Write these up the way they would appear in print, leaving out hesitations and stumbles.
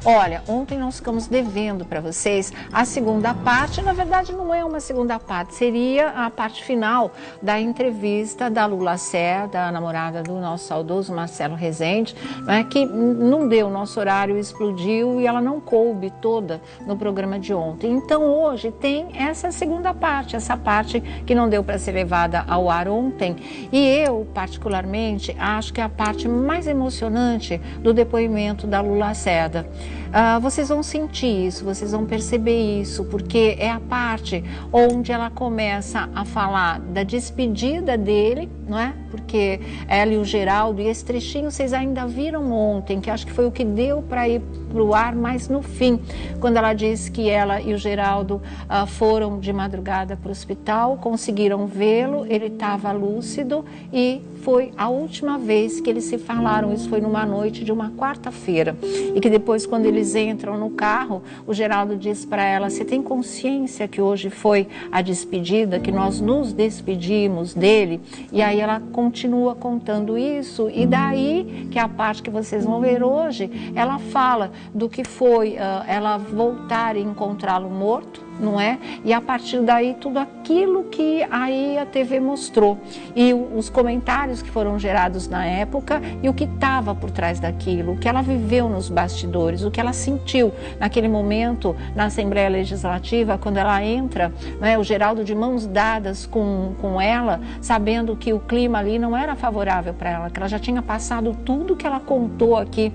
Olha, ontem nós ficamos devendo para vocês a segunda parte. Na verdade, não é uma segunda parte, seria a parte final da entrevista da Lu Lacerda, a namorada do nosso saudoso Marcelo Rezende, né, que não deu, nosso horário explodiu e ela não coube toda no programa de ontem. Então, hoje tem essa segunda parte, essa parte que não deu para ser levada ao ar ontem. E eu, particularmente, acho que é a parte mais emocionante do depoimento da Lu Lacerda. Vocês vão sentir isso, vocês vão perceber isso, porque é a parte onde ela começa a falar da despedida dele, não é? Porque ela e o Geraldo, e esse trechinho vocês ainda viram ontem, que acho que foi o que deu para ir para o ar, mas no fim, quando ela disse que ela e o Geraldo foram de madrugada para o hospital, conseguiram vê-lo, ele estava lúcido e foi a última vez que eles se falaram. Isso foi numa noite de uma quarta-feira. E que depois, quando eles entram no carro, o Geraldo diz para ela: você tem consciência que hoje foi a despedida, que nós nos despedimos dele? E aí ela continua contando isso, e daí, que é a parte que vocês vão ver hoje, ela fala do que foi ela voltar e encontrá-lo morto, não é? E a partir daí tudo aquilo que aí a TV mostrou e os comentários que foram gerados na época e o que estava por trás daquilo, o que ela viveu nos bastidores, o que ela sentiu naquele momento na Assembleia Legislativa, quando ela entra, né, o Geraldo de mãos dadas com ela, sabendo que o clima ali não era favorável para ela, que ela já tinha passado tudo que ela contou aqui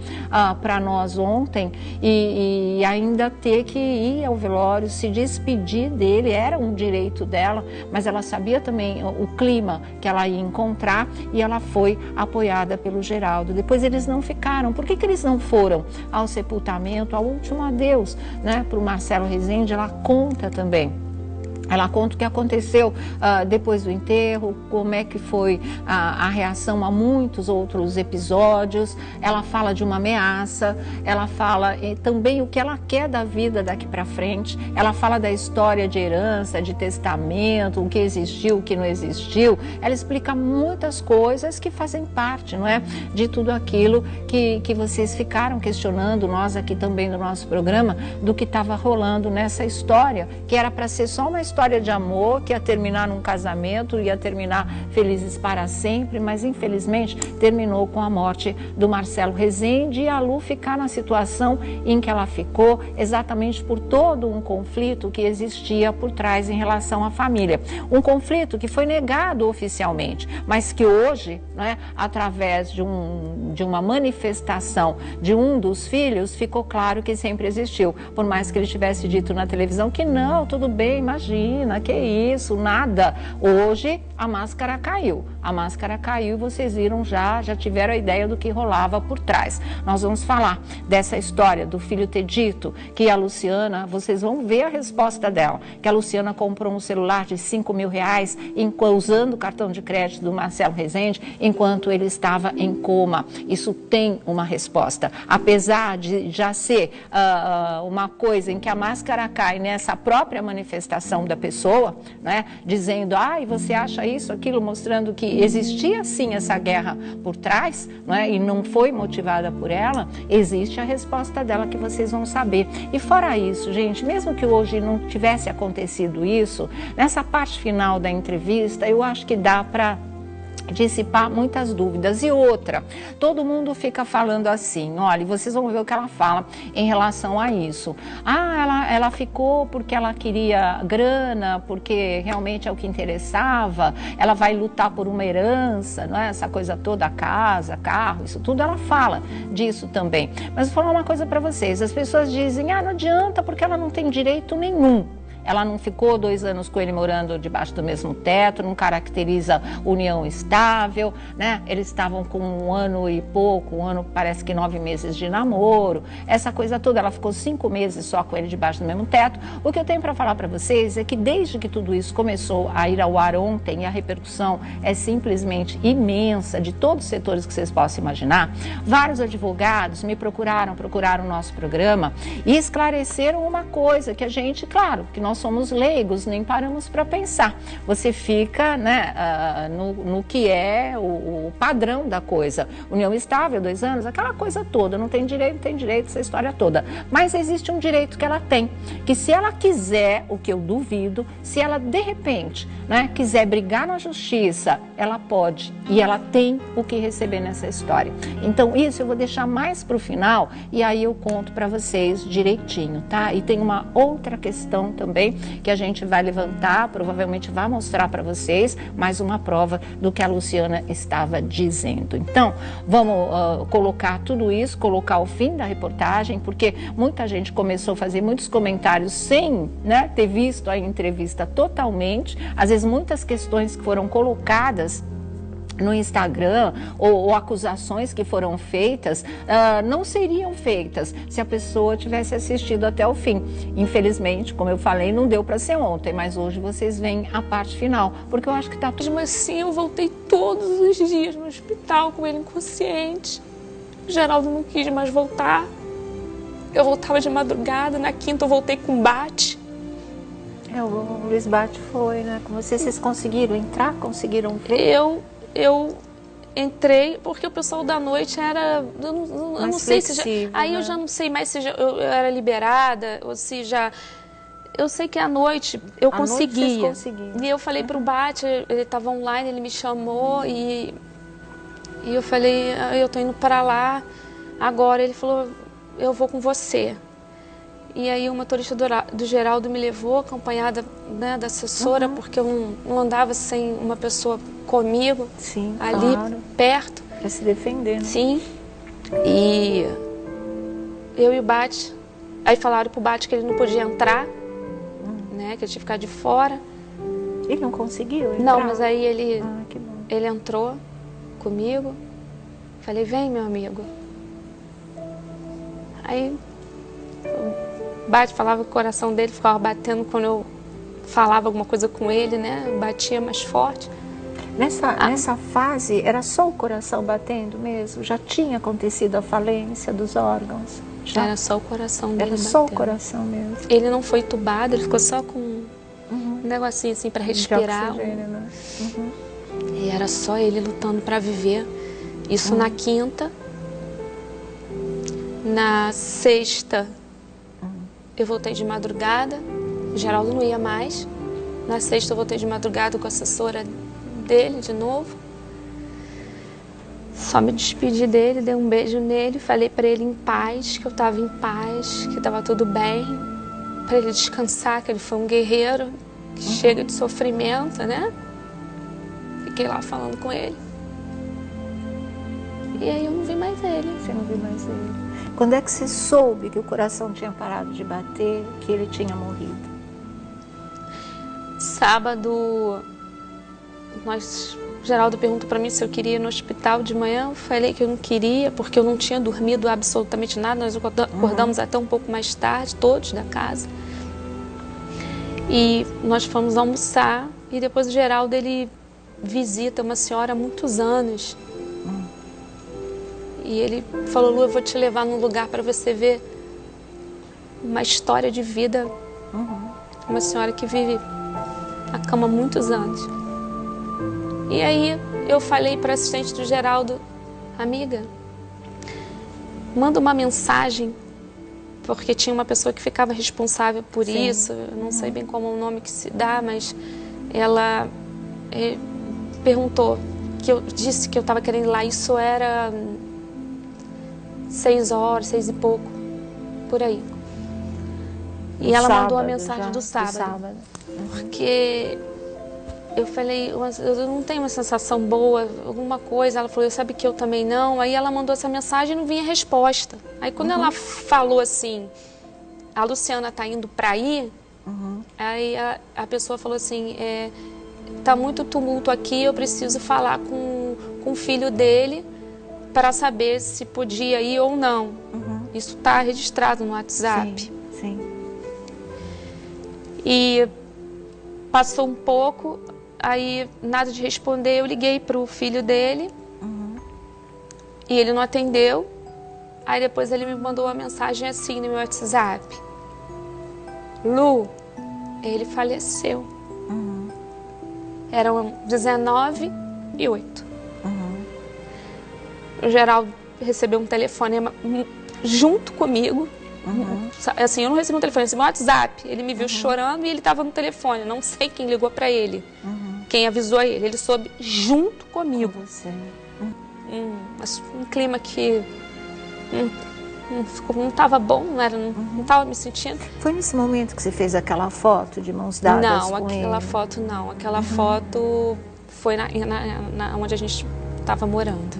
para nós ontem e ainda ter que ir ao velório, se despedir dele, era um direito dela, mas ela sabia também o clima que ela ia encontrar e ela foi apoiada pelo Geraldo. Depois eles não ficaram. Por que eles não foram ao sepultamento, ao último adeus, né, para o Marcelo Rezende? Ela conta também. Ela conta o que aconteceu depois do enterro, como é que foi a reação a muitos outros episódios. Ela fala de uma ameaça, ela fala também o que ela quer da vida daqui para frente. Ela fala da história de herança, de testamento, o que existiu, o que não existiu. Ela explica muitas coisas que fazem parte, não é, de tudo aquilo que vocês ficaram questionando, nós aqui também no nosso programa, do que estava rolando nessa história, que era para ser só uma história de amor, que ia terminar num casamento, ia terminar felizes para sempre, mas infelizmente terminou com a morte do Marcelo Rezende e a Lu ficar na situação em que ela ficou, exatamente por todo um conflito que existia por trás em relação à família. Um conflito que foi negado oficialmente, mas que hoje, né, através de uma manifestação de um dos filhos, ficou claro que sempre existiu, por mais que ele tivesse dito na televisão que não, tudo bem, imagina, que isso, nada. Hoje a máscara caiu e vocês viram, já tiveram a ideia do que rolava por trás. Nós vamos falar dessa história do filho ter dito que a Luciana, vocês vão ver a resposta dela, que a Luciana comprou um celular de R$5.000 usando o cartão de crédito do Marcelo Rezende enquanto ele estava em coma. Isso tem uma resposta, apesar de já ser uma coisa em que a máscara cai nessa própria manifestação da pessoa, né, dizendo, e você acha isso, aquilo, mostrando que existia sim essa guerra por trás, né, e não foi motivada por ela. Existe a resposta dela que vocês vão saber. E fora isso, gente, mesmo que hoje não tivesse acontecido isso, nessa parte final da entrevista, eu acho que dá para dissipar muitas dúvidas. E outra, todo mundo fica falando assim, olha, vocês vão ver o que ela fala em relação a isso. Ela ficou porque ela queria grana, porque realmente é o que interessava, ela vai lutar por uma herança, não é? Essa coisa toda, casa, carro, isso tudo, ela fala disso também. Mas vou falar uma coisa para vocês, as pessoas dizem, não adianta porque ela não tem direito nenhum. Ela não ficou 2 anos com ele morando debaixo do mesmo teto, não caracteriza união estável, né? Eles estavam com 1 ano e pouco, 1 ano, parece que 9 meses de namoro, essa coisa toda. Ela ficou 5 meses só com ele debaixo do mesmo teto. O que eu tenho para falar para vocês é que desde que tudo isso começou a ir ao ar ontem, e a repercussão é simplesmente imensa, de todos os setores que vocês possam imaginar, vários advogados me procuraram o nosso programa e esclareceram uma coisa que a gente, claro, que nós nós somos leigos, nem paramos para pensar. Você fica, né, no que é o padrão da coisa. União estável, 2 anos, aquela coisa toda, não tem direito, essa história toda. Mas existe um direito que ela tem, que se ela quiser, o que eu duvido, se ela de repente, né, quiser brigar na justiça, ela pode e ela tem o que receber nessa história. Então isso eu vou deixar mais para o final e aí eu conto para vocês direitinho, tá? E tem uma outra questão também que a gente vai levantar, provavelmente vai mostrar para vocês mais uma prova do que a Luciana estava dizendo. Então vamos colocar tudo isso, colocar o fim da reportagem, porque muita gente começou a fazer muitos comentários sem, né, ter visto a entrevista totalmente, às vezes muitas questões que foram colocadas no Instagram ou acusações que foram feitas não seriam feitas se a pessoa tivesse assistido até o fim. Infelizmente, como eu falei, não deu para ser ontem, mas hoje vocês veem a parte final, porque eu acho que está tudo... Mesmo assim, eu voltei todos os dias no hospital com ele inconsciente. O Geraldo não quis mais voltar. Eu voltava de madrugada, na quinta eu voltei com bate. O Luiz Bate foi, né? Com vocês conseguiram entrar? Conseguiram ver? Eu entrei porque o pessoal da noite era... Eu não sei se já... Aí, né? Eu já não sei mais se eu era liberada ou se já... Eu sei que à noite eu conseguia. E eu falei pro Bate, ele estava online, ele me chamou e eu falei, eu tô indo para lá agora. Ele falou, eu vou com você. E aí o motorista do Geraldo me levou, acompanhada, né, da assessora, porque eu não andava sem uma pessoa comigo. Sim, ali, claro. perto. Para se defender, né? Sim. E eu e o Bate, aí falaram pro Bate que ele não podia entrar, né, que ele tinha que ficar de fora. Ele não conseguiu entrar? Não, mas aí ele entrou comigo. Falei, vem, meu amigo. Aí o Bate falava que o coração dele ficava batendo quando eu falava alguma coisa com ele, né? Batia mais forte. Nessa fase, era só o coração batendo mesmo? Já tinha acontecido a falência dos órgãos? Já? Era só o coração dele batendo. Era só o coração mesmo? Ele não foi entubado, ele ficou só com um negocinho assim para respirar. De oxigênio, né? E era só ele lutando para viver. Isso na quinta. Na sexta, eu voltei de madrugada. O Geraldo não ia mais. Na sexta eu voltei de madrugada com a assessora dele de novo. Só me despedi dele, dei um beijo nele, falei para ele em paz, que eu estava em paz, que estava tudo bem, para ele descansar, que ele foi um guerreiro, que chega de sofrimento, né? Fiquei lá falando com ele. E aí eu não vi mais ele. Você não viu mais ele? Quando é que você soube que o coração tinha parado de bater, que ele tinha morrido? Sábado, o Geraldo perguntou para mim se eu queria ir no hospital de manhã. Eu falei que eu não queria, porque eu não tinha dormido absolutamente nada. Nós acordamos até um pouco mais tarde, todos da casa. E nós fomos almoçar e depois o Geraldo, ele visita uma senhora há muitos anos. E ele falou, Lu, eu vou te levar num lugar para você ver uma história de vida. Uma senhora que vive a cama há muitos anos. E aí eu falei para a assistente do Geraldo, amiga, manda uma mensagem, porque tinha uma pessoa que ficava responsável por isso, eu não sei bem como é o nome que se dá, mas ela perguntou, que eu disse que eu estava querendo ir lá, isso era 6 horas, 6 e pouco, por aí. E ela mandou a mensagem do sábado. Porque eu falei, eu não tenho uma sensação boa, alguma coisa. Ela falou, eu sabe que eu também não. Aí ela mandou essa mensagem e não vinha resposta. Aí quando ela falou assim, a Luciana tá indo para aí, aí a pessoa falou assim, tá muito tumulto aqui, eu preciso falar com o filho dele para saber se podia ir ou não. Isso tá registrado no WhatsApp. Sim. E passou um pouco, aí nada de responder, eu liguei para o filho dele e ele não atendeu. Aí depois ele me mandou uma mensagem assim no meu WhatsApp. Lu, ele faleceu. Eram 19h08. O Geraldo recebeu um telefonema junto comigo. Assim, eu não recebi um telefone, eu recebi um WhatsApp. Ele me viu chorando e ele estava no telefone. Não sei quem ligou para ele, quem avisou ele. Ele soube junto comigo. Com você. Um clima que não estava bom, não estava me sentindo. Foi nesse momento que você fez aquela foto de mãos dadas não, com ele? Foto não. Aquela foto foi onde a gente estava morando.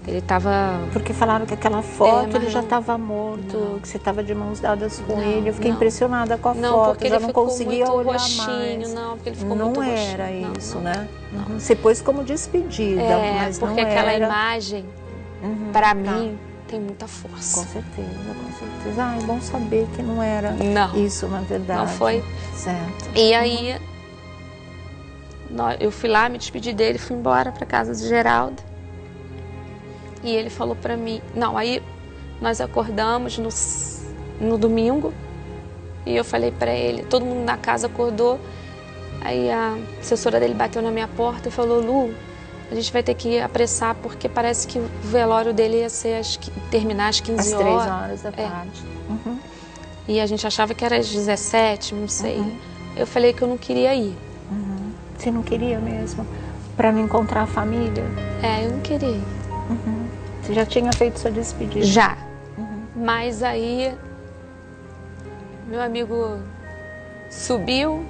Ele estava... Porque falaram que aquela foto ele já estava morto, que você estava de mãos dadas com ele. Eu fiquei impressionada com a foto, porque já não conseguia olhar roxinho, mais. Não, porque ele ficou muito roxinho. Não era isso, né? Você pôs como despedida, mas não era. Porque aquela imagem, para mim, tem muita força. Com certeza, com certeza. Ah, é bom saber que não era isso, na verdade. Não foi. Certo. E aí, eu fui lá, me despedi dele, fui embora para casa do Geraldo. E ele falou para mim... aí nós acordamos no domingo. E eu falei para ele, todo mundo na casa acordou. Aí a assessora dele bateu na minha porta e falou: Lu, a gente vai ter que apressar, porque parece que o velório dele ia ser terminar às 15 horas. Às 3 horas da tarde. E a gente achava que era às 17, não sei. Eu falei que eu não queria ir. Você não queria mesmo? Para não encontrar a família? Eu não queria ir. Você já tinha feito sua despedida? Já. Mas aí, meu amigo subiu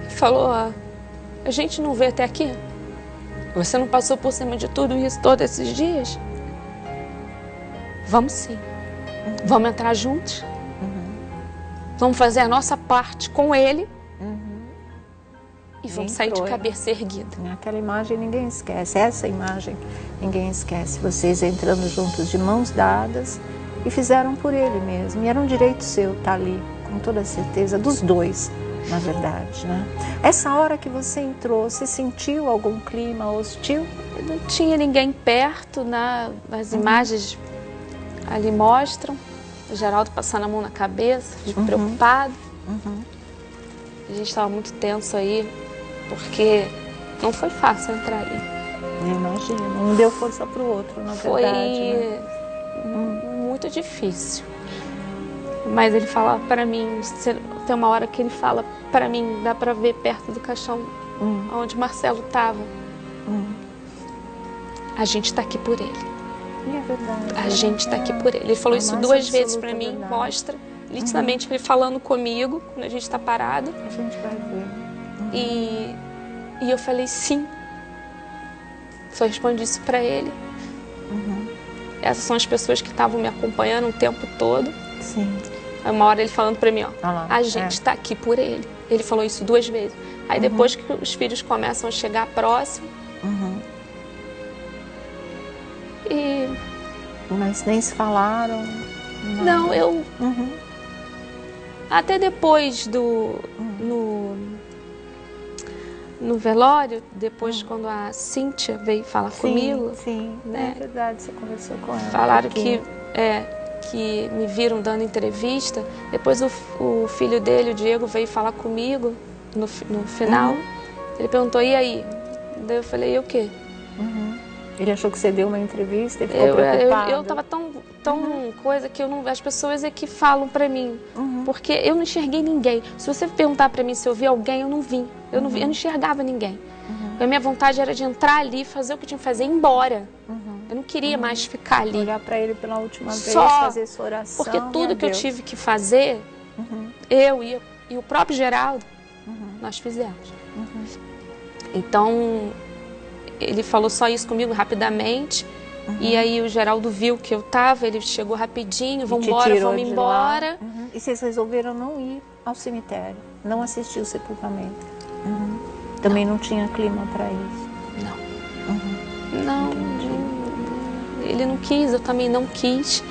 e falou: a gente não veio até aqui? Você não passou por cima de tudo isso todos esses dias? Vamos sim. Vamos entrar juntos. Vamos fazer a nossa parte com ele. E vamos sair de cabeça erguida. Aquela imagem ninguém esquece, essa imagem ninguém esquece. Vocês entrando juntos de mãos dadas e fizeram por ele mesmo. E era um direito seu estar ali, com toda certeza, dos dois, na verdade, né? Essa hora que você entrou, você sentiu algum clima hostil? Não tinha ninguém perto, né? As imagens ali mostram o Geraldo passando a mão na cabeça, preocupado. A gente estava muito tenso aí, porque não foi fácil entrar ali. Eu imagino, um deu força para o outro, na verdade. Foi muito difícil. Mas ele falava para mim, tem uma hora que ele fala para mim, dá para ver perto do caixão onde Marcelo estava. A gente está aqui por ele. E é verdade. A gente está aqui por ele. Ele falou isso 2 vezes para mim, mostra nitidamente ele falando comigo, quando a gente está parado. A gente vai ver. E eu falei sim. Só respondi isso para ele. Essas são as pessoas que estavam me acompanhando o tempo todo. Sim. Aí uma hora ele falando para mim, a gente está aqui por ele. Ele falou isso 2 vezes. Aí depois que os filhos começam a chegar próximo. Mas nem se falaram? Não, eu... Até depois no velório, depois quando a Cíntia veio falar comigo. Sim, né? É verdade, você conversou com ela. Falaram que me viram dando entrevista. Depois o filho dele, o Diego, veio falar comigo no final. Ele perguntou: e aí? Daí eu falei: e o quê? Ele achou que você deu uma entrevista e ficou preocupado? Eu estava tão coisa que as pessoas é que falam para mim. Porque eu não enxerguei ninguém. Se você perguntar para mim se eu vi alguém, eu não vi. Eu não enxergava ninguém. A minha vontade era de entrar ali, fazer o que tinha que fazer e ir embora. Eu não queria mais ficar ali. Olhar para ele pela última vez, fazer sua oração. Porque tudo que eu tive que fazer, eu e o próprio Geraldo, nós fizemos. Então, ele falou só isso comigo rapidamente. E aí o Geraldo viu que eu estava, ele chegou rapidinho, vamos embora. E vocês resolveram não ir ao cemitério, não assistir o sepultamento? Também não tinha clima para isso? Não, ele não quis, eu também não quis.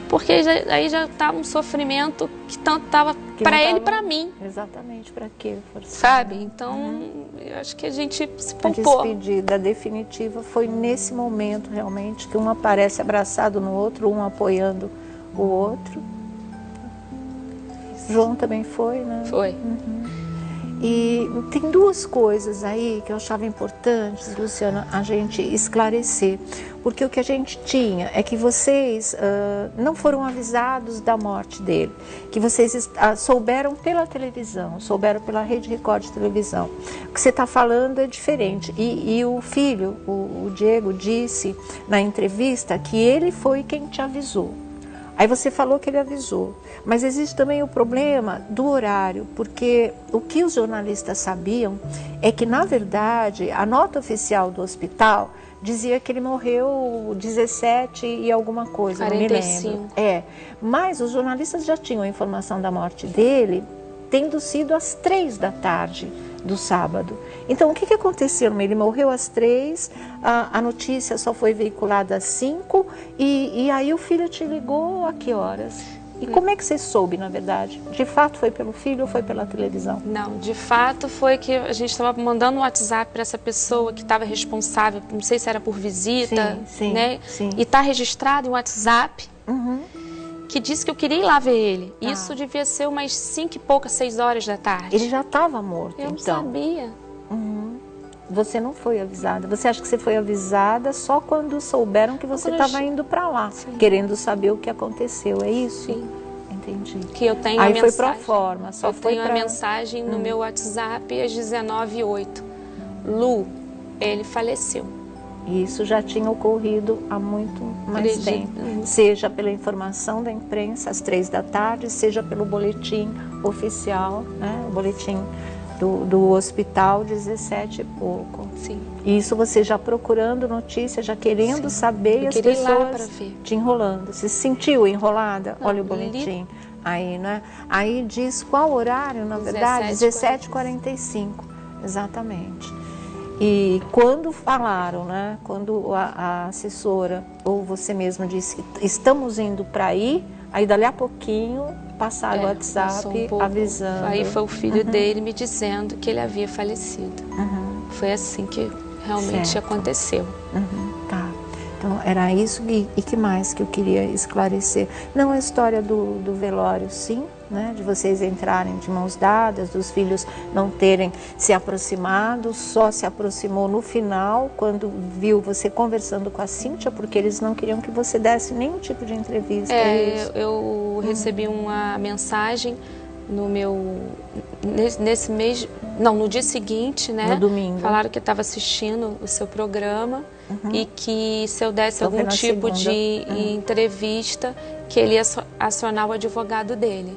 Porque aí já estava um sofrimento que tanto estava para ele e para mim. Exatamente, para quê? Sabe? Então, eu acho que a gente se poupou. A despedida definitiva foi nesse momento, realmente, que um aparece abraçado no outro, um apoiando o outro. João também foi, né? Foi. E tem duas coisas aí que eu achava importantes, Luciana, a gente esclarecer. Porque o que a gente tinha é que vocês não foram avisados da morte dele. Que vocês souberam pela televisão, souberam pela Rede Record de televisão. O que você está falando é diferente. E o filho, o Diego, disse na entrevista que ele foi quem te avisou. Aí você falou que ele avisou, mas existe também o problema do horário, porque o que os jornalistas sabiam é que, na verdade, a nota oficial do hospital dizia que ele morreu 17 e alguma coisa, 45. Não me lembro. Mas os jornalistas já tinham a informação da morte dele tendo sido às 3 da tarde do sábado. Então, o que aconteceu? Ele morreu às 3, a notícia só foi veiculada às 5, e aí o filho te ligou a que horas? E como é que você soube, na verdade? De fato foi pelo filho ou foi pela televisão? Não, de fato foi que a gente estava mandando um WhatsApp para essa pessoa que estava responsável, não sei se era por visita, né? Sim. E está registrado em WhatsApp. Que disse que eu queria ir lá ver ele. Isso devia ser umas 5 e poucas, 6 horas da tarde. Ele já estava morto, eu então? Eu não sabia. Você não foi avisada. Você acha que você foi avisada só quando souberam que você estava indo para lá, querendo saber o que aconteceu, é isso? Sim. Entendi. Que eu tenho Aí a foi mensagem. pro forma, só eu foi tenho a mensagem no meu WhatsApp às 19h08. Lu, ele faleceu. E isso já tinha ocorrido há muito mais tempo. Seja pela informação da imprensa, às 3 da tarde, seja pelo boletim oficial, né? O boletim do hospital, 17 e pouco. Sim. Isso você já procurando notícia, já querendo saber, e as pessoas te enrolando. Você se sentiu enrolada? Não, olha o boletim. Aí, né? Aí diz qual horário, na verdade? 17h45. Exatamente. E quando falaram, né, quando a assessora ou você mesmo disse que estamos indo para aí, aí dali a pouquinho passaram o WhatsApp avisando. Aí foi o filho dele me dizendo que ele havia falecido. Foi assim que realmente aconteceu. Tá. Então era isso e que mais que eu queria esclarecer. Não a história do velório, sim, né, de vocês entrarem de mãos dadas, dos filhos não terem se aproximado, só se aproximou no final, quando viu você conversando com a Cíntia, porque eles não queriam que você desse nenhum tipo de entrevista. Eu recebi uma mensagem no meu... Nesse mês... Não, no dia seguinte, né? No domingo. Falaram que estava assistindo o seu programa e que se eu desse algum tipo de entrevista, que ele ia acionar o advogado dele.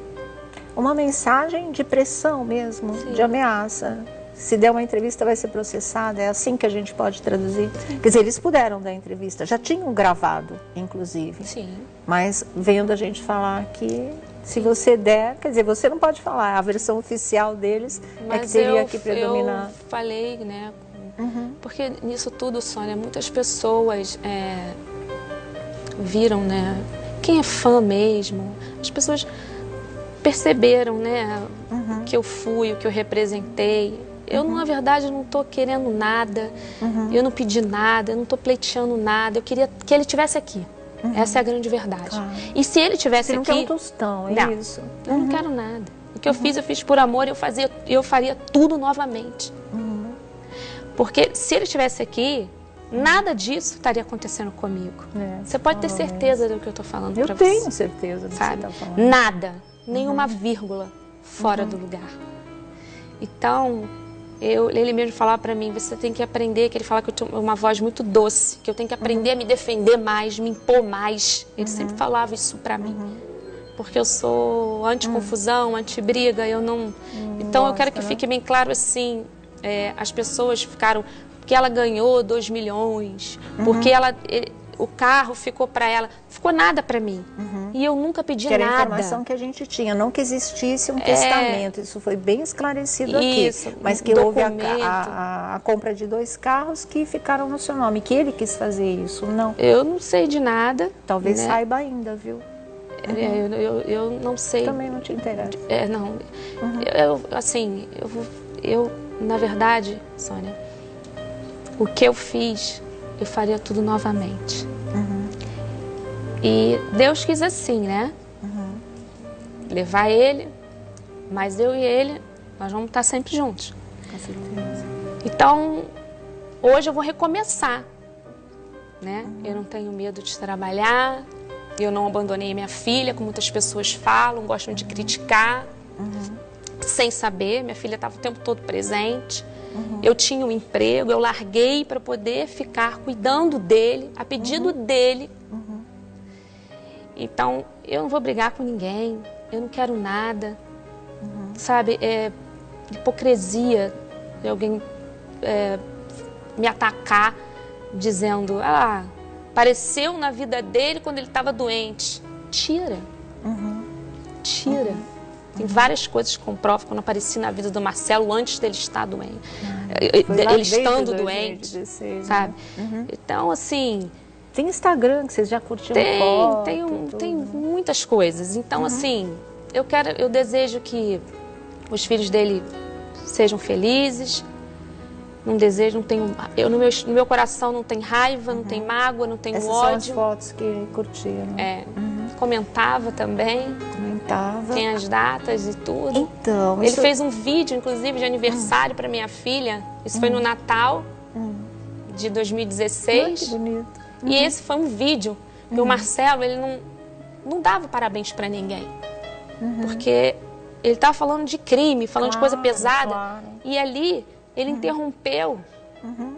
Uma mensagem de pressão mesmo, de ameaça. Se der uma entrevista vai ser processada, é assim que a gente pode traduzir. Quer dizer, eles puderam dar entrevista, já tinham gravado, inclusive. Sim. Mas vendo a gente falar que se você der, quer dizer, você não pode falar, a versão oficial deles é que teria que predominar. Eu falei, né, porque nisso tudo, Sônia, muitas pessoas viram, né, quem é fã mesmo, as pessoas perceberam, né, que eu fui, o que eu representei. Eu, na verdade, não estou querendo nada, eu não pedi nada, eu não estou pleiteando nada, eu queria que ele estivesse aqui. Essa é a grande verdade. Claro. E se ele tivesse aqui... Você não quer um tostão, é isso? Eu não quero nada. O que eu fiz por amor, eu faria tudo novamente. Porque se ele estivesse aqui, nada disso estaria acontecendo comigo. Você pode ter certeza do que eu estou falando para você. Eu tenho certeza do que você está falando. Nada, nenhuma vírgula fora do lugar. Então... ele mesmo falava para mim, você tem que aprender, que ele fala que eu tenho uma voz muito doce, que eu tenho que aprender a me defender mais, me impor mais. Ele sempre falava isso para mim. Porque eu sou anti-confusão, anti-briga, eu não... Então eu quero que fique bem claro assim, as pessoas ficaram... Porque ela ganhou 2 milhões, porque o carro ficou para ela, ficou nada para mim. E eu nunca pedi nada. Era a informação que a gente tinha, não que existisse um testamento, isso foi bem esclarecido aqui. Mas que houve a compra de 2 carros que ficaram no seu nome, que ele quis fazer isso, não? Eu não sei de nada. Talvez saiba ainda, viu? Eu não sei. Também não te interessa. Não. Eu, na verdade, Sônia, o que eu fiz, eu faria tudo novamente. E Deus quis assim, né? Levar ele Mas eu e ele, nós vamos estar sempre juntos. Com certeza. Então, hoje eu vou recomeçar, né? Eu não tenho medo de trabalhar, eu não abandonei minha filha, como muitas pessoas falam, gostam de criticar, sem saber. Minha filha estava o tempo todo presente. Eu tinha um emprego, eu larguei para poder ficar cuidando dele, a pedido dele. Então, eu não vou brigar com ninguém, eu não quero nada, sabe? É hipocrisia de alguém me atacar dizendo, apareceu na vida dele quando ele estava doente. Tira. Tira. Tem várias coisas que comprovam quando eu apareci na vida do Marcelo antes dele estar doente. Ele estando doente, 2016, sabe? Então, assim... Tem Instagram que vocês já curtiram foto? Tem muitas coisas. Então, assim, eu desejo que os filhos dele sejam felizes. Não desejo, não tenho... no meu coração não tem raiva, não tem mágoa, não tem ódio. Essas são as fotos que curtiram. Comentava também. Tem as datas e tudo. Então, ele fez um vídeo, inclusive, de aniversário para minha filha. Isso foi no Natal de 2016. Que bonito. E esse foi um vídeo que o Marcelo, ele não dava parabéns para ninguém. Porque ele estava falando de crime, falando de coisa pesada. Claro. E ali, ele interrompeu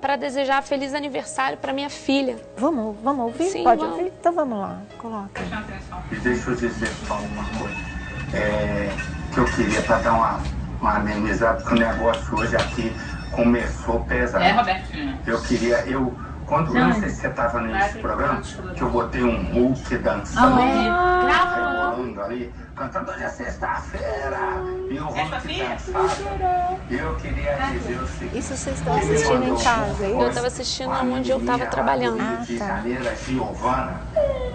para desejar feliz aniversário para minha filha. Vamos ouvir? Sim, Pode vamos. ouvir? Então vamos lá, coloca. E deixa eu dizer só uma coisa. Que eu queria para dar uma amenizada, porque o negócio hoje aqui começou pesado. Robertinho. Eu não sei se você estava nesse programa, que eu botei um Hulk dançando, rebolando ali, cantando hoje é sexta-feira, e o Hulk dançava. E eu queria dizer o seguinte... Isso vocês estão assistindo em casa, hein? Eu estava assistindo onde eu estava trabalhando. A Giovana,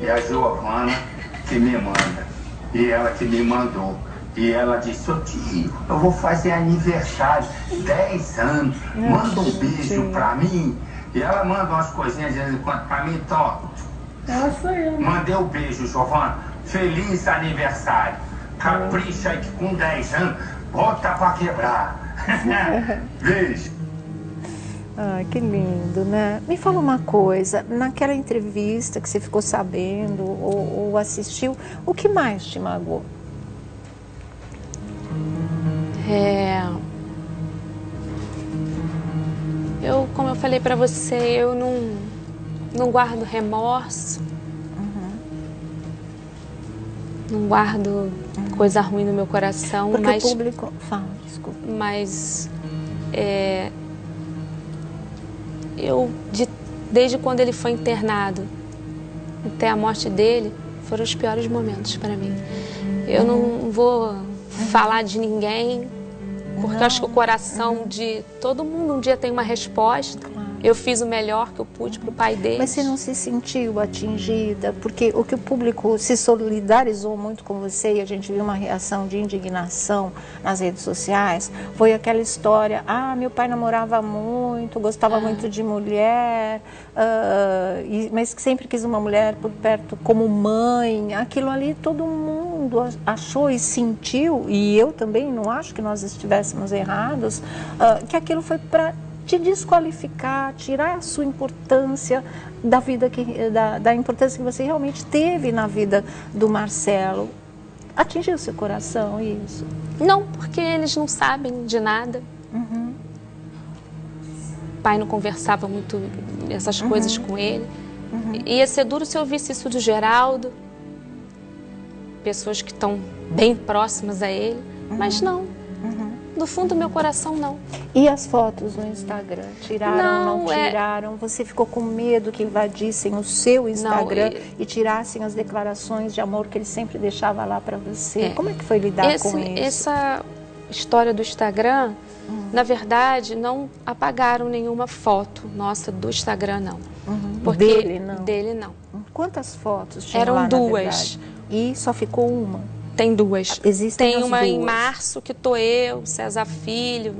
e a Giovana que me manda, e ela que me mandou. E ela disse, ô tio, eu vou fazer aniversário, 10 anos, manda um beijo pra mim. E ela manda umas coisinhas de vez em quando pra mim, então, mandei o beijo, Giovana. Feliz aniversário. Capricha aí que com 10 anos, bota pra quebrar. Beijo. Ai, que lindo, né? Me fala uma coisa, naquela entrevista que você ficou sabendo ou assistiu, o que mais te magoou? Como eu falei pra você, eu não guardo remorso, não guardo coisa ruim no meu coração. Porque mas o público... Fala, desculpa. Mas desde quando ele foi internado até a morte dele, foram os piores momentos para mim. Eu não vou falar de ninguém, porque eu acho que o coração de todo mundo um dia tem uma resposta. Eu fiz o melhor que eu pude para o pai dele. Mas você não se sentiu atingida? Porque o que o público se solidarizou muito com você, e a gente viu uma reação de indignação nas redes sociais, foi aquela história, meu pai namorava muito, gostava muito de mulher, mas sempre quis uma mulher por perto como mãe. Aquilo ali todo mundo achou e sentiu, e eu também não acho que nós estivéssemos errados, que aquilo foi para te desqualificar, tirar a sua importância da vida da importância que você realmente teve na vida do Marcelo. Atingiu seu coração isso? Não, porque eles não sabem de nada. O pai não conversava muito essas coisas com ele. Ia ser duro se eu ouvisse isso do Geraldo, pessoas que estão bem próximas a ele, mas não. No fundo do meu coração, não. E as fotos no Instagram? Tiraram, não tiraram? Você ficou com medo que invadissem o seu Instagram e tirassem as declarações de amor que ele sempre deixava lá para você? Como é que foi lidar com isso? Essa história do Instagram, na verdade, não apagaram nenhuma foto nossa do Instagram, não. Porque dele, não? Dele, não. Quantas fotos tinham Eram lá, duas. E só ficou uma? Tem duas. Existem Tem uma duas. Em março, que tô eu, César Filho.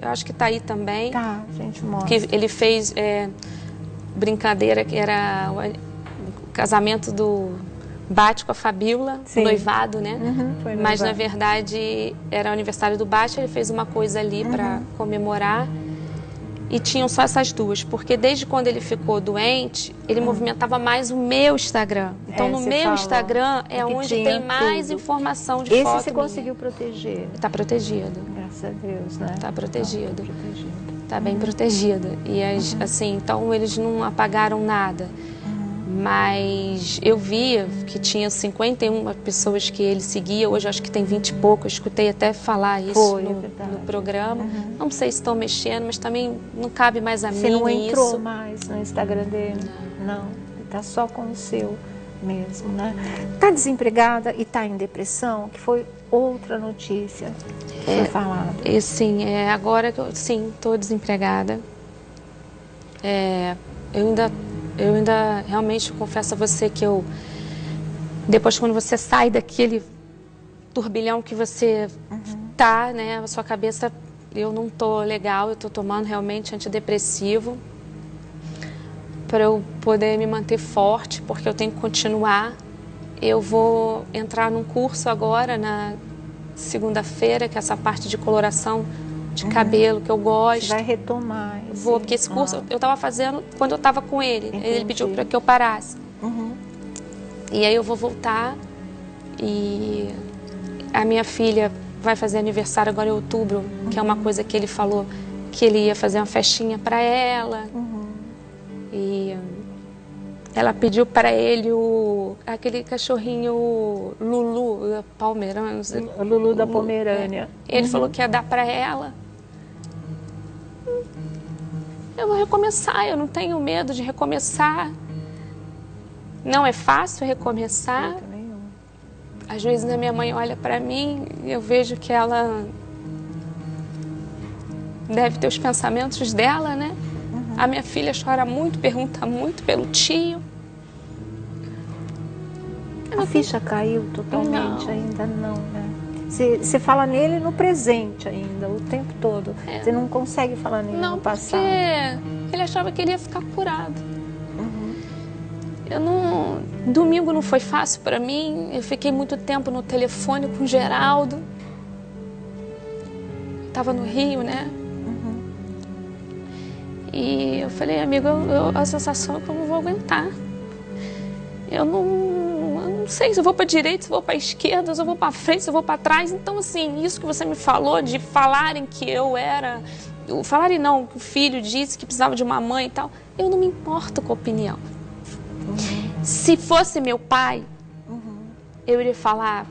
Eu acho que tá aí também. Tá, a gente mostra. Que ele fez brincadeira, que era o casamento do Bate com a Fabiola, noivado, né? Foi noivado. Mas, na verdade, era o aniversário do Bate, ele fez uma coisa ali para comemorar. E tinham só essas duas, porque desde quando ele ficou doente, ele movimentava mais o meu Instagram. Então, no meu Instagram é onde tem mais informação de foto. Esse você conseguiu proteger? Tá protegido. Graças a Deus, né? Tá protegido. Tá bem protegido. E, assim, então, eles não apagaram nada. Mas eu via que tinha 51 pessoas que ele seguia, hoje eu acho que tem 20 e pouco, eu escutei até falar isso no programa. Não sei se estão mexendo, mas também não cabe mais a mim isso. Você não entrou mais no Instagram dele? Não, ele está só com o seu mesmo, né? Está desempregada e está em depressão, que foi outra notícia que foi falada. E sim, agora que eu estou desempregada. Eu ainda realmente confesso a você que depois quando você sai daquele turbilhão que você tá, né, a sua cabeça, eu não tô legal, eu tô tomando realmente antidepressivo para eu poder me manter forte, porque eu tenho que continuar. Eu vou entrar num curso agora na segunda-feira, que é essa parte de coloração de cabelo que eu gosto. Você vai retomar. Vou, porque esse curso eu estava fazendo quando eu estava com ele. Entendi. Ele pediu para que eu parasse. E aí eu vou voltar e a minha filha vai fazer aniversário agora em outubro, que é uma coisa que ele falou que ele ia fazer uma festinha para ela. E ela pediu para ele aquele cachorrinho Lulu, Pomerânia. O Lulu da Pomerânia. Ele falou que ia dar para ela. Eu vou recomeçar, eu não tenho medo de recomeçar. Não é fácil recomeçar. Às vezes a minha mãe olha para mim e eu vejo que ela deve ter os pensamentos dela, né? A minha filha chora muito, pergunta muito pelo tio. A ficha caiu totalmente? Ainda não, né? Você fala nele no presente ainda, o tempo todo. Você não consegue falar nele no passado. Não, porque ele achava que ele ia ficar curado. Domingo não foi fácil para mim. Eu fiquei muito tempo no telefone com o Geraldo. Estava no Rio, né? E eu falei, amigo, a sensação é que eu não vou aguentar. Eu não sei se eu vou para a direita, se eu vou para a esquerda, se eu vou para frente, se eu vou para trás. Então, assim, isso que você me falou de falarem que eu era... Falarem não, que o filho disse que precisava de uma mãe e tal. Eu não me importo com a opinião. Se fosse meu pai, eu iria falar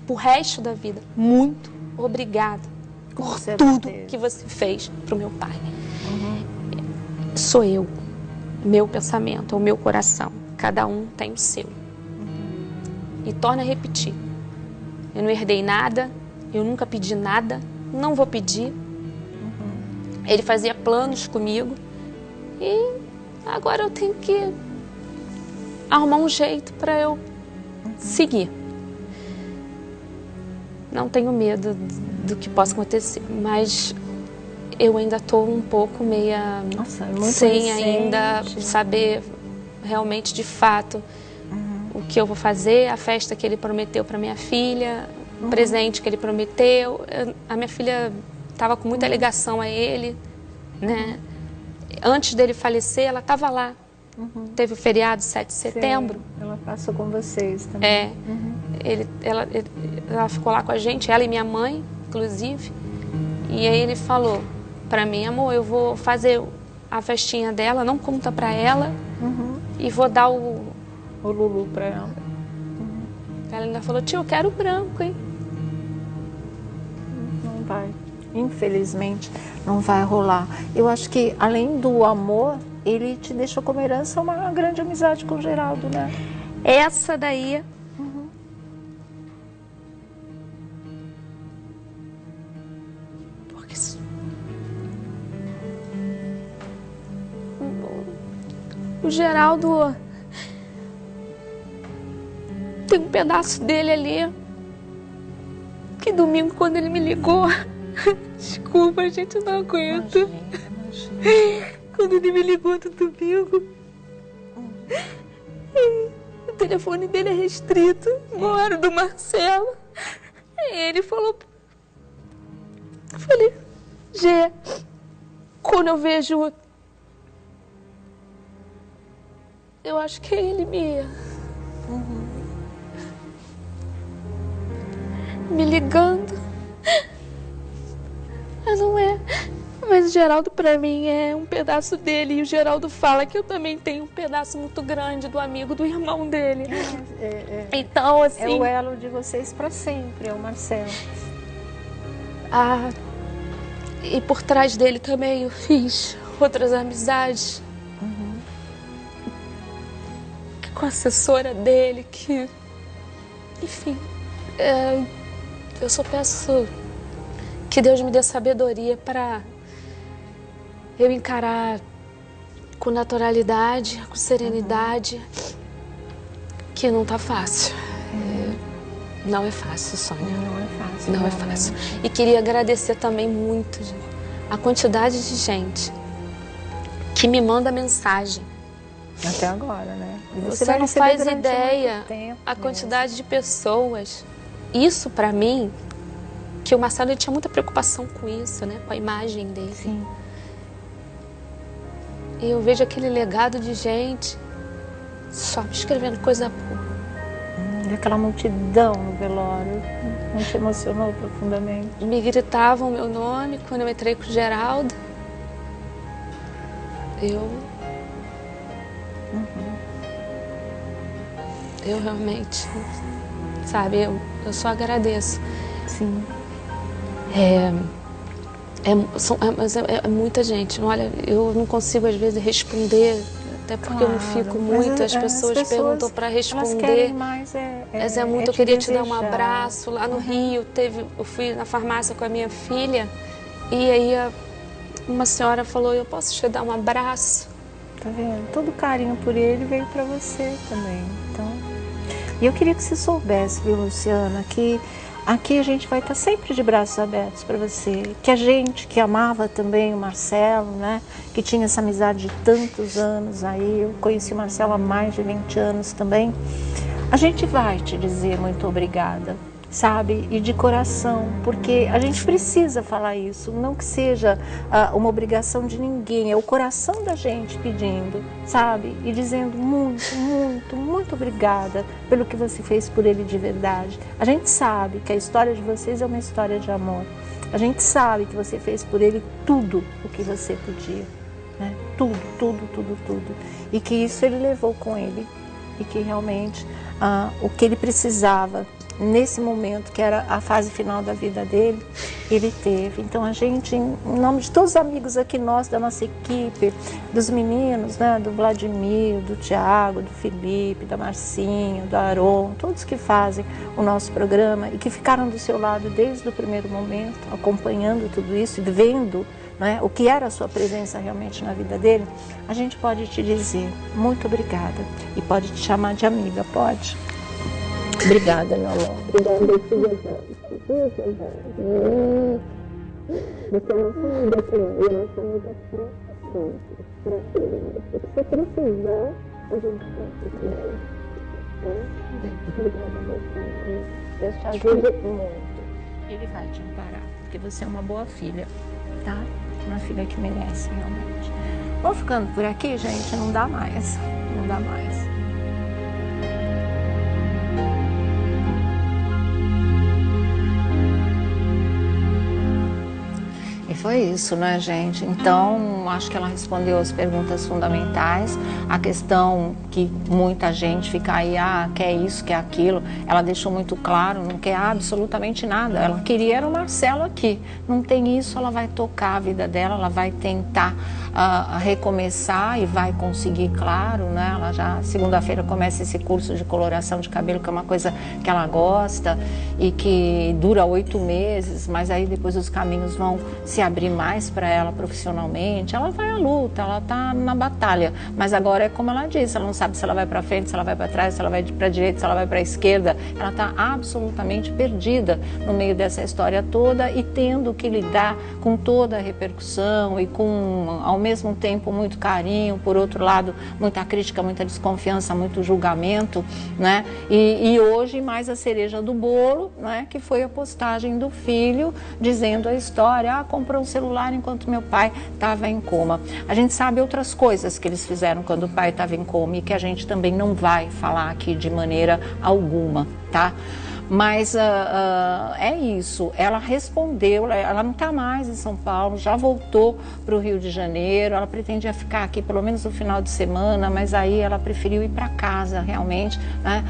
pro resto da vida, muito obrigada por tudo que você fez pro meu pai. Sou eu, meu pensamento, o meu coração. Cada um tem o seu. E torna a repetir. Eu não herdei nada, eu nunca pedi nada, não vou pedir. Ele fazia planos comigo e agora eu tenho que arrumar um jeito para eu seguir. Não tenho medo do que possa acontecer, mas eu ainda estou um pouco meia sem ainda saber realmente de fato o que eu vou fazer, a festa que ele prometeu para minha filha, o presente que ele prometeu. A minha filha estava com muita ligação a ele, né? Antes dele falecer, ela estava lá. Teve o feriado 7 de setembro. Sim, ela passou com vocês também. Ela ficou lá com a gente, ela e minha mãe, inclusive. E aí ele falou para mim, amor, eu vou fazer a festinha dela, não conta para ela, e vou dar o Lulu para ela. Ela ainda falou, tio, eu quero branco, hein? Não vai. Infelizmente, não vai rolar. Eu acho que, além do amor, ele te deixou como herança uma grande amizade com o Geraldo, né? Essa daí... Porque... O Geraldo... Tem um pedaço dele ali. Que domingo, quando ele me ligou... Desculpa, a gente não aguenta. Imagina. Quando ele me ligou no domingo, eu telefone dele é restrito, igual era do Marcelo. E ele falou... Eu falei, Gê, quando eu vejo... Eu acho que é ele me ligando. Mas não é. Mas o Geraldo, pra mim, é um pedaço dele. E o Geraldo fala que eu também tenho um pedaço muito grande do amigo, do irmão dele. Então, assim... É o elo de vocês pra sempre, é o Marcelo. E por trás dele também eu fiz outras amizades. Com a assessora dele, que... Enfim, eu só peço que Deus me dê sabedoria para eu encarar com naturalidade, com serenidade, que não tá fácil. Não é fácil, Sônia. Não é fácil. Não é fácil. E queria agradecer também muito a quantidade de gente que me manda mensagem. Até agora, né? E você não faz ideia a quantidade de pessoas. Isso, pra mim, que o Marcelo ele tinha muita preocupação com isso, né? Com a imagem dele. Sim. E eu vejo aquele legado de gente só me escrevendo coisa boa. E aquela multidão no velório não te emocionou profundamente? Me gritavam o meu nome quando eu entrei com o Geraldo. Eu realmente, sabe, eu só agradeço. Sim. Mas é muita gente. Olha, eu não consigo às vezes responder, até porque eu não fico muito. As pessoas perguntam para responder. Mas é muito. Eu queria te dar um abraço. Lá no Rio, eu fui na farmácia com a minha filha e aí uma senhora falou: eu posso te dar um abraço? Tá vendo? Todo carinho por ele veio para você também. Então, e eu queria que você soubesse, viu, Luciana, que aqui a gente vai estar sempre de braços abertos para você. Que a gente que amava também o Marcelo, né? Que tinha essa amizade de tantos anos aí. Eu conheci o Marcelo há mais de 20 anos também. A gente vai te dizer muito obrigada, sabe? E de coração, porque a gente precisa falar isso. Não que seja uma obrigação de ninguém. É o coração da gente pedindo, sabe? E dizendo muito, muito, muito obrigada pelo que você fez por ele de verdade. A gente sabe que a história de vocês é uma história de amor. A gente sabe que você fez por ele tudo o que você podia, né? Tudo, tudo, tudo, tudo. E que isso ele levou com ele. E que realmente o que ele precisava nesse momento, que era a fase final da vida dele, ele teve. Então a gente, em nome de todos os amigos aqui, nós, da nossa equipe, dos meninos, né, do Vladimir, do Tiago, do Felipe, da Marcinha, do Aron, todos que fazem o nosso programa e que ficaram do seu lado desde o primeiro momento, acompanhando tudo isso e vendo, né, o que era a sua presença realmente na vida dele, a gente pode te dizer muito obrigada e pode te chamar de amiga, pode? Obrigada, meu amor. Obrigada, você não sabe daqui, eu não saio daqui. Se você precisar, a gente está aqui. Obrigada, você. Deus te ajude muito. Ele vai te amparar, porque você é uma boa filha, tá? Uma filha que merece, realmente. Vamos ficando por aqui, gente? Não dá mais. Não dá mais. E foi isso, né, gente? Então, acho que ela respondeu as perguntas fundamentais. A questão que muita gente fica aí, quer isso, quer aquilo. Ela deixou muito claro, não quer absolutamente nada. Ela queria era o Marcelo aqui. Não tem isso, ela vai tocar a vida dela, ela vai tentar recomeçar e vai conseguir, claro, né? Ela já, segunda-feira, começa esse curso de coloração de cabelo, que é uma coisa que ela gosta e que dura 8 meses, mas aí depois os caminhos vão se abrir mais para ela profissionalmente. Ela vai à luta, ela está na batalha, mas agora é como ela disse, ela não sabe se ela vai para frente, se ela vai para trás, se ela vai para a direita, se ela vai para a esquerda. Ela está absolutamente perdida no meio dessa história toda e tendo que lidar com toda a repercussão e com, ao mesmo tempo muito carinho, por outro lado muita crítica, muita desconfiança, muito julgamento, né? E hoje mais a cereja do bolo, né? Que foi a postagem do filho dizendo a história, comprou um celular enquanto meu pai estava em coma. A gente sabe outras coisas que eles fizeram quando o pai estava em coma e que a gente também não vai falar aqui de maneira alguma, tá? Mas é isso, ela respondeu, ela não está mais em São Paulo, já voltou para o Rio de Janeiro, ela pretendia ficar aqui pelo menos no final de semana, mas aí ela preferiu ir para casa realmente, né?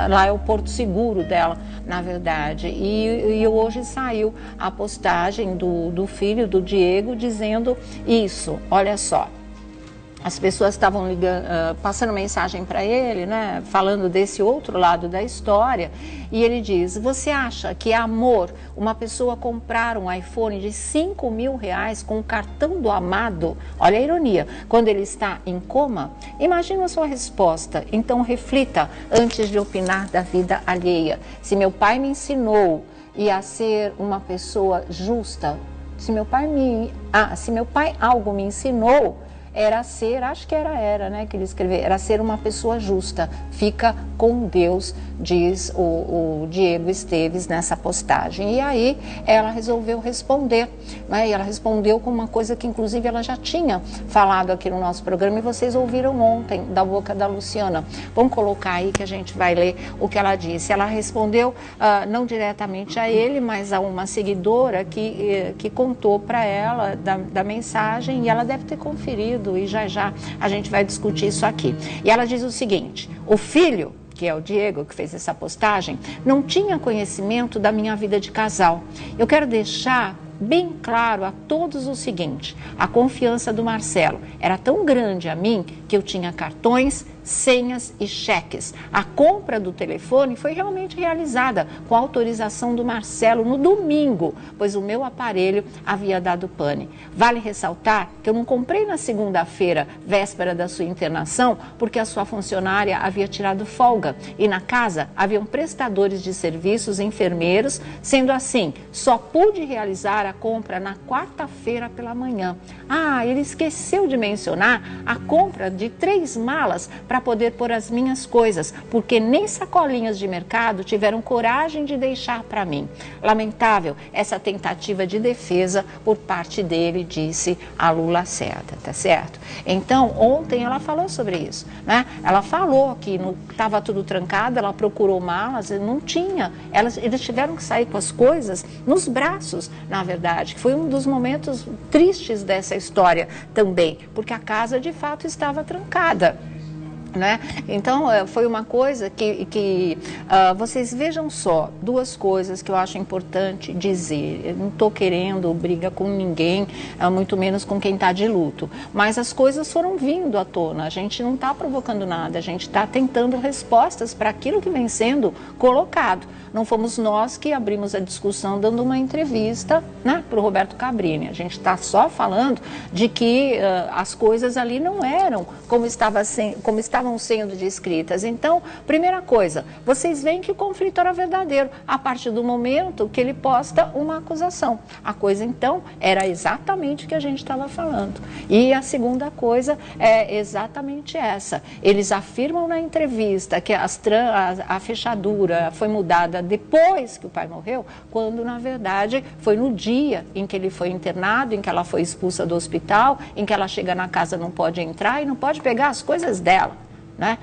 Lá é o porto seguro dela, na verdade, e hoje saiu a postagem do filho, do Diego, dizendo isso, olha só. As pessoas estavam passando mensagem para ele, né, falando desse outro lado da história, e ele diz: você acha que é amor uma pessoa comprar um iPhone de R$5.000 com o cartão do amado? Olha a ironia, quando ele está em coma? Imagina a sua resposta, então reflita antes de opinar da vida alheia. Se meu pai me ensinou a ser uma pessoa justa, se meu pai algo me ensinou, era ser, acho que era, né, que ele escreveu, era ser uma pessoa justa, fica com Deus, diz o Diego Esteves nessa postagem. E aí ela resolveu responder, né, e ela respondeu com uma coisa que inclusive ela já tinha falado aqui no nosso programa e vocês ouviram ontem da boca da Luciana. Vamos colocar aí que a gente vai ler o que ela disse. Ela respondeu não diretamente a ele, mas a uma seguidora que contou para ela da mensagem, e ela deve ter conferido, e já a gente vai discutir isso aqui. E ela diz o seguinte: o filho, que é o Diego, que fez essa postagem, não tinha conhecimento da minha vida de casal. Eu quero deixar bem claro a todos o seguinte: a confiança do Marcelo era tão grande a mim que eu tinha cartões, senhas e cheques. A compra do telefone foi realmente realizada com a autorização do Marcelo no domingo, pois o meu aparelho havia dado pane. Vale ressaltar que eu não comprei na segunda-feira, véspera da sua internação, porque a sua funcionária havia tirado folga e na casa haviam prestadores de serviços, enfermeiros, sendo assim, só pude realizar a compra na quarta-feira pela manhã. Ele esqueceu de mencionar a compra de 3 malas para poder pôr as minhas coisas, porque nem sacolinhas de mercado tiveram coragem de deixar para mim. Lamentável essa tentativa de defesa por parte dele, disse a Lu Lacerda, tá certo? Então, ontem ela falou sobre isso, né? Ela falou que estava tudo trancado, ela procurou malas, não tinha. Eles tiveram que sair com as coisas nos braços, na verdade, que foi um dos momentos tristes dessa história também, porque a casa de fato estava trancada. Né? Então, foi uma coisa que vocês vejam só, duas coisas que eu acho importante dizer. Eu não estou querendo briga com ninguém, muito menos com quem está de luto, mas as coisas foram vindo à tona, a gente não está provocando nada, a gente está tentando respostas para aquilo que vem sendo colocado. Não fomos nós que abrimos a discussão dando uma entrevista, né, para o Roberto Cabrini. A gente está só falando de que as coisas ali não eram como estavam sendo descritas. Então, primeira coisa, vocês veem que o conflito era verdadeiro a partir do momento que ele posta uma acusação. A coisa, então, era exatamente o que a gente estava falando. E a segunda coisa é exatamente essa. Eles afirmam na entrevista que a fechadura foi mudada depois que o pai morreu, quando, na verdade, foi no dia em que ele foi internado, em que ela foi expulsa do hospital, em que ela chega na casa, não pode entrar e não pode pegar as coisas dela, né?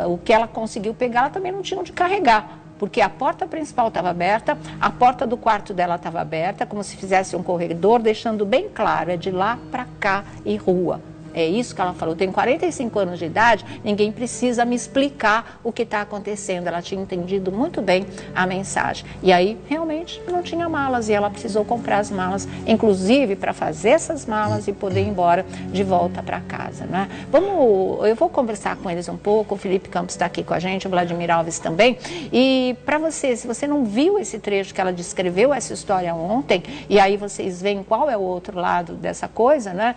O que ela conseguiu pegar, ela também não tinha onde carregar, porque a porta principal estava aberta, a porta do quarto dela estava aberta, como se fizesse um corredor, deixando bem claro, é de lá para cá e rua. É isso que ela falou. Eu tenho 45 anos de idade, ninguém precisa me explicar o que está acontecendo. Ela tinha entendido muito bem a mensagem. E aí, realmente, não tinha malas e ela precisou comprar as malas, inclusive para fazer essas malas e poder ir embora de volta para casa, né? Eu vou conversar com eles um pouco, o Felipe Campos está aqui com a gente, o Vladimir Alves também. E para você, se você não viu esse trecho que ela descreveu, essa história ontem, e aí vocês veem qual é o outro lado dessa coisa, né?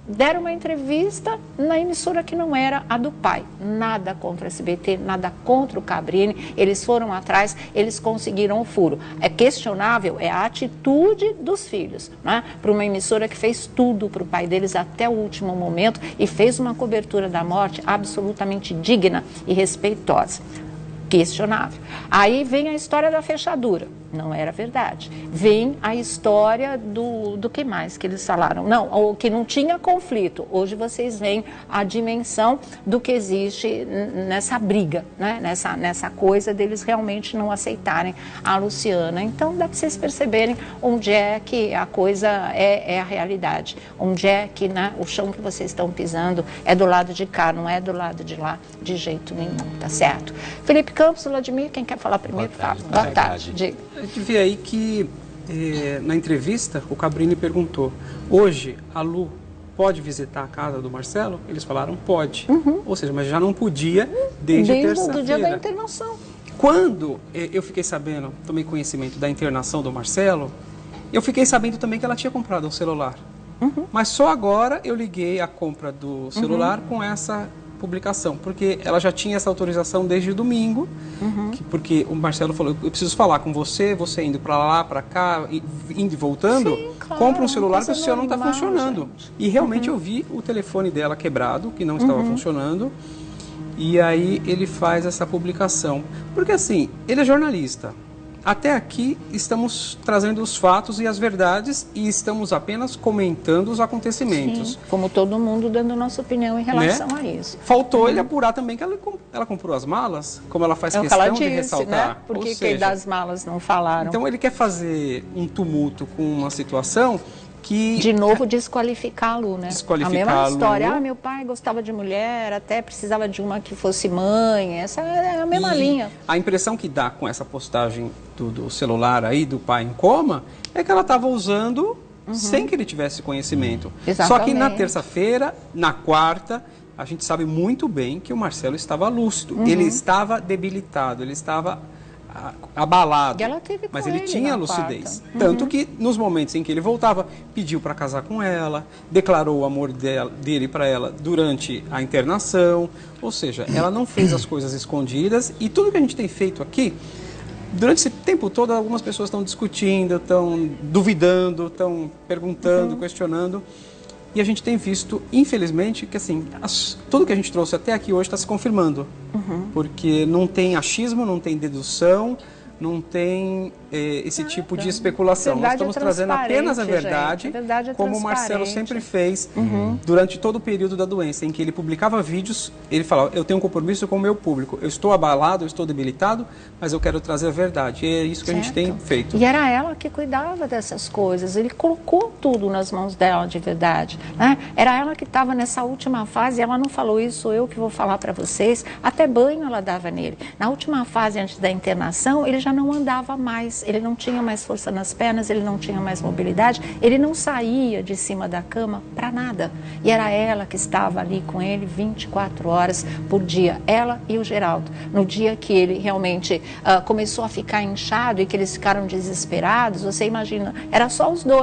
deram uma entrevista na emissora que não era a do pai. Nada contra o SBT, nada contra o Cabrini, eles foram atrás, eles conseguiram o furo. É questionável, é a atitude dos filhos, né? Para uma emissora que fez tudo para o pai deles até o último momento e fez uma cobertura da morte absolutamente digna e respeitosa. Questionável. Aí vem a história da fechadura. Não era verdade. Vem a história do que mais que eles falaram. Não, ou que não tinha conflito. Hoje vocês veem a dimensão do que existe nessa briga, né? Nessa coisa deles realmente não aceitarem a Luciana. Então dá para vocês perceberem onde é que a coisa é a realidade. Onde é que, né, o chão que vocês estão pisando é do lado de cá, não é do lado de lá de jeito nenhum, tá certo? Felipe Campos, Vladimir, quem quer falar primeiro? Boa tarde. Diga. A gente vê aí que na entrevista o Cabrini perguntou: hoje a Lu pode visitar a casa do Marcelo? Eles falaram pode. Ou seja, mas já não podia desde terça-feira. O dia da internação. Quando eu fiquei sabendo, tomei conhecimento da internação do Marcelo, eu fiquei sabendo também que ela tinha comprado um celular. Mas só agora eu liguei a compra do celular com essa publicação, porque ela já tinha essa autorização desde domingo, porque o Marcelo falou: eu preciso falar com você, você indo para lá, para cá, indo e voltando. Sim, claro, compra um celular que o seu não está funcionando. Gente. E realmente eu vi o telefone dela quebrado, que não estava funcionando, e aí ele faz essa publicação. Porque assim, ele é jornalista. Até aqui estamos trazendo os fatos e as verdades e estamos apenas comentando os acontecimentos. Sim, como todo mundo dando nossa opinião em relação a isso. Faltou ele apurar também que ela comprou as malas, como ela faz questão ela disse, de ressaltar. Né? Porque quem das malas não falaram. Então ele quer fazer um tumulto com uma situação que... De novo, desqualificar a Lu, né? Desqualificar a mesma história. Meu pai gostava de mulher, até precisava de uma que fosse mãe. Essa é a mesma linha. A impressão que dá com essa postagem do celular aí, do pai em coma, é que ela estava usando sem que ele tivesse conhecimento. Só que na terça-feira, na quarta, a gente sabe muito bem que o Marcelo estava lúcido. Ele estava debilitado, ele estava abalado, mas ele tinha lucidez. Tanto que nos momentos em que ele voltava, pediu para casar com ela, declarou o amor dele para ela durante a internação, ou seja, ela não fez as coisas escondidas. E tudo que a gente tem feito aqui, durante esse tempo todo, algumas pessoas estão discutindo, estão duvidando, estão perguntando, questionando. E a gente tem visto, infelizmente, que assim, tudo que a gente trouxe até aqui hoje está se confirmando. Porque não tem achismo, não tem dedução, não tem esse tipo de especulação. Nós estamos trazendo apenas a verdade como o Marcelo sempre fez durante todo o período da doença, em que ele publicava vídeos, ele falava: eu tenho um compromisso com o meu público, eu estou abalado, eu estou debilitado, mas eu quero trazer a verdade. E é isso que a gente tem feito. E era ela que cuidava dessas coisas, ele colocou tudo nas mãos dela de verdade, né? Era ela que estava nessa última fase, ela não falou: isso sou eu que vou falar para vocês. Até banho ela dava nele. Na última fase, antes da internação, ele já não andava mais, ele não tinha mais força nas pernas, ele não tinha mais mobilidade, ele não saía de cima da cama para nada. E era ela que estava ali com ele 24 horas por dia, ela e o Geraldo. No dia que ele realmente começou a ficar inchado e que eles ficaram desesperados, você imagina, era só os dois.